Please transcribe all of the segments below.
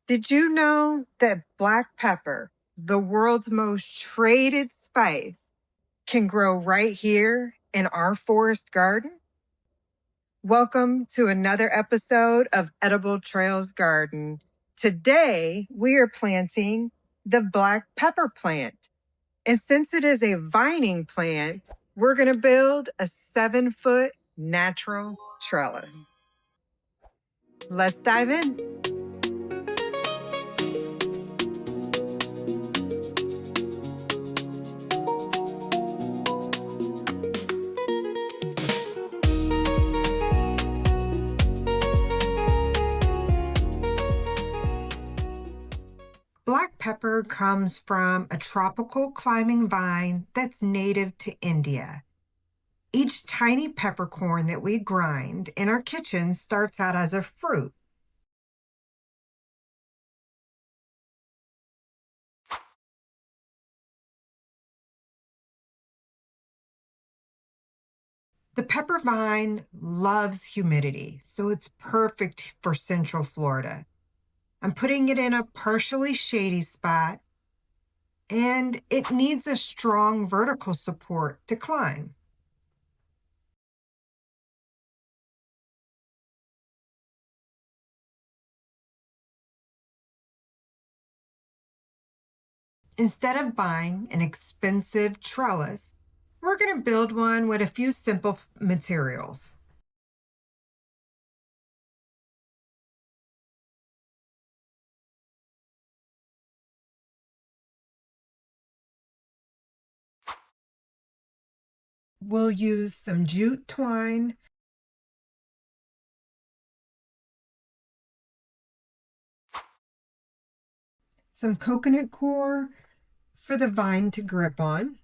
Did you know that black pepper, the world's most traded spice, can grow right here in our forest garden? Welcome to another episode of Edible Trails Garden. Today, we are planting the black pepper plant. And since it is a vining plant, we're going to build a 7-foot natural trellis. Let's dive in. Black pepper comes from a tropical climbing vine that's native to India. Each tiny peppercorn that we grind in our kitchen starts out as a fruit. The pepper vine loves humidity, so it's perfect for Central Florida. I'm putting it in a partially shady spot, and it needs a strong vertical support to climb. Instead of buying an expensive trellis, we're going to build one with a few simple materials. We'll use some jute twine, some coconut core for the vine to grip on,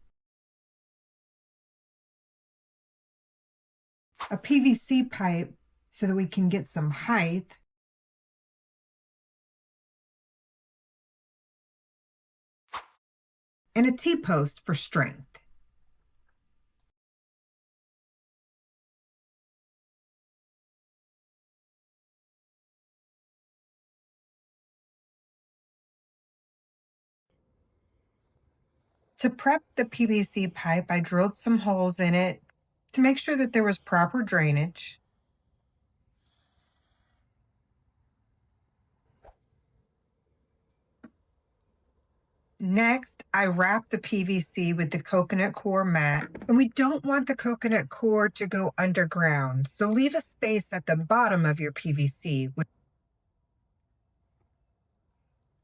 a PVC pipe so that we can get some height, and a T-post for strength. To prep the PVC pipe, I drilled some holes in it to make sure that there was proper drainage. Next, I wrap the PVC with the coconut core mat, and we don't want the coconut core to go underground, so leave a space at the bottom of your PVC.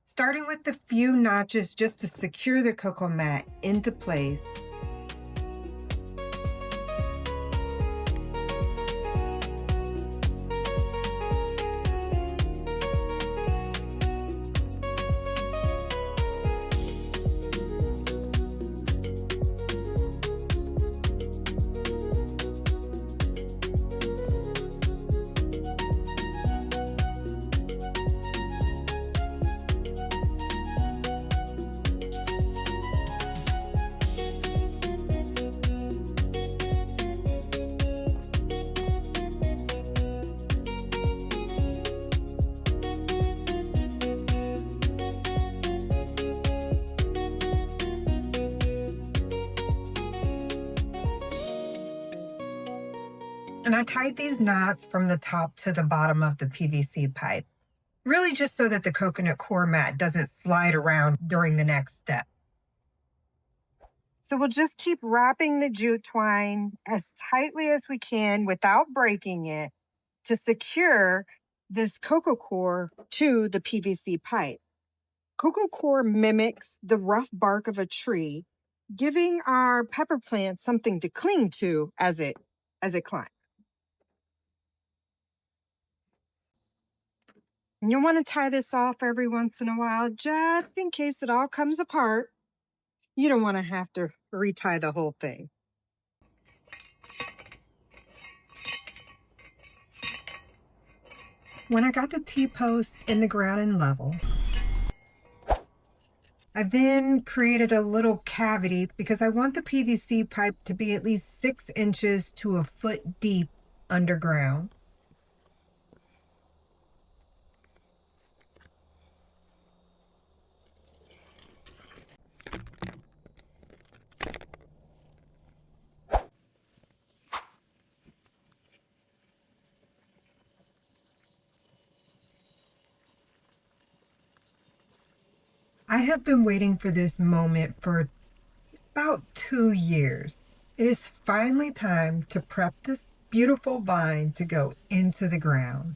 Starting with a few notches just to secure the cocoa mat into place. And I tied these knots from the top to the bottom of the PVC pipe, really just so that the coconut core mat doesn't slide around during the next step. So we'll just keep wrapping the jute twine as tightly as we can without breaking it to secure this cocoa core to the PVC pipe. Cocoa core mimics the rough bark of a tree, giving our pepper plant something to cling to as it climbs. And you'll want to tie this off every once in a while, just in case it all comes apart. You don't want to have to retie the whole thing. When I got the T-post in the ground and level, I then created a little cavity because I want the PVC pipe to be at least 6 inches to a foot deep underground. I have been waiting for this moment for about 2 years. It is finally time to prep this beautiful vine to go into the ground.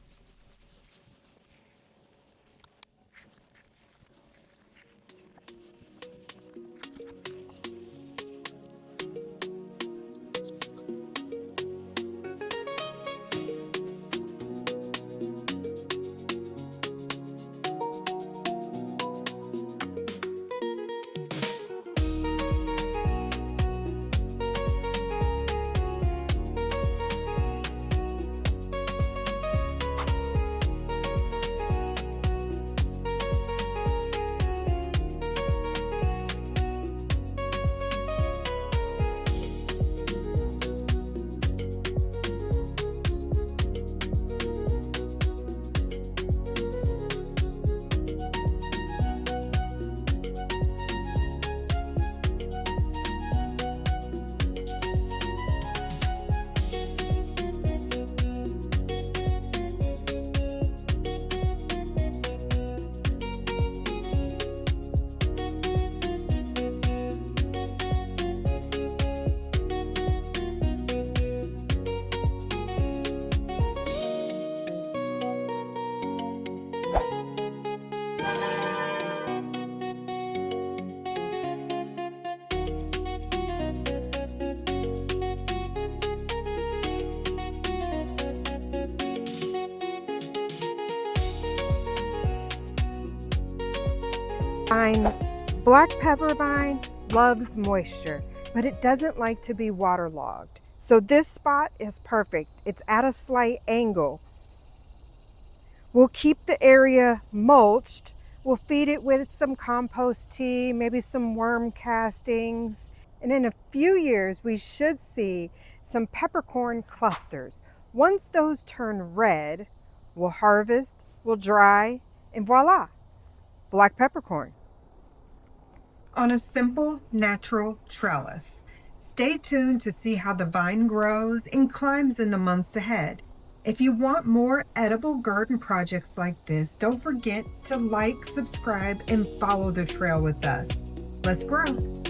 Black pepper vine loves moisture, but it doesn't like to be waterlogged. So this spot is perfect. It's at a slight angle. We'll keep the area mulched. We'll feed it with some compost tea, maybe some worm castings. And in a few years, we should see some peppercorn clusters. Once those turn red, we'll harvest, we'll dry, and voila, black peppercorn on a simple, natural trellis. Stay tuned to see how the vine grows and climbs in the months ahead. If you want more edible garden projects like this, don't forget to like, subscribe, and follow the trail with us. Let's grow.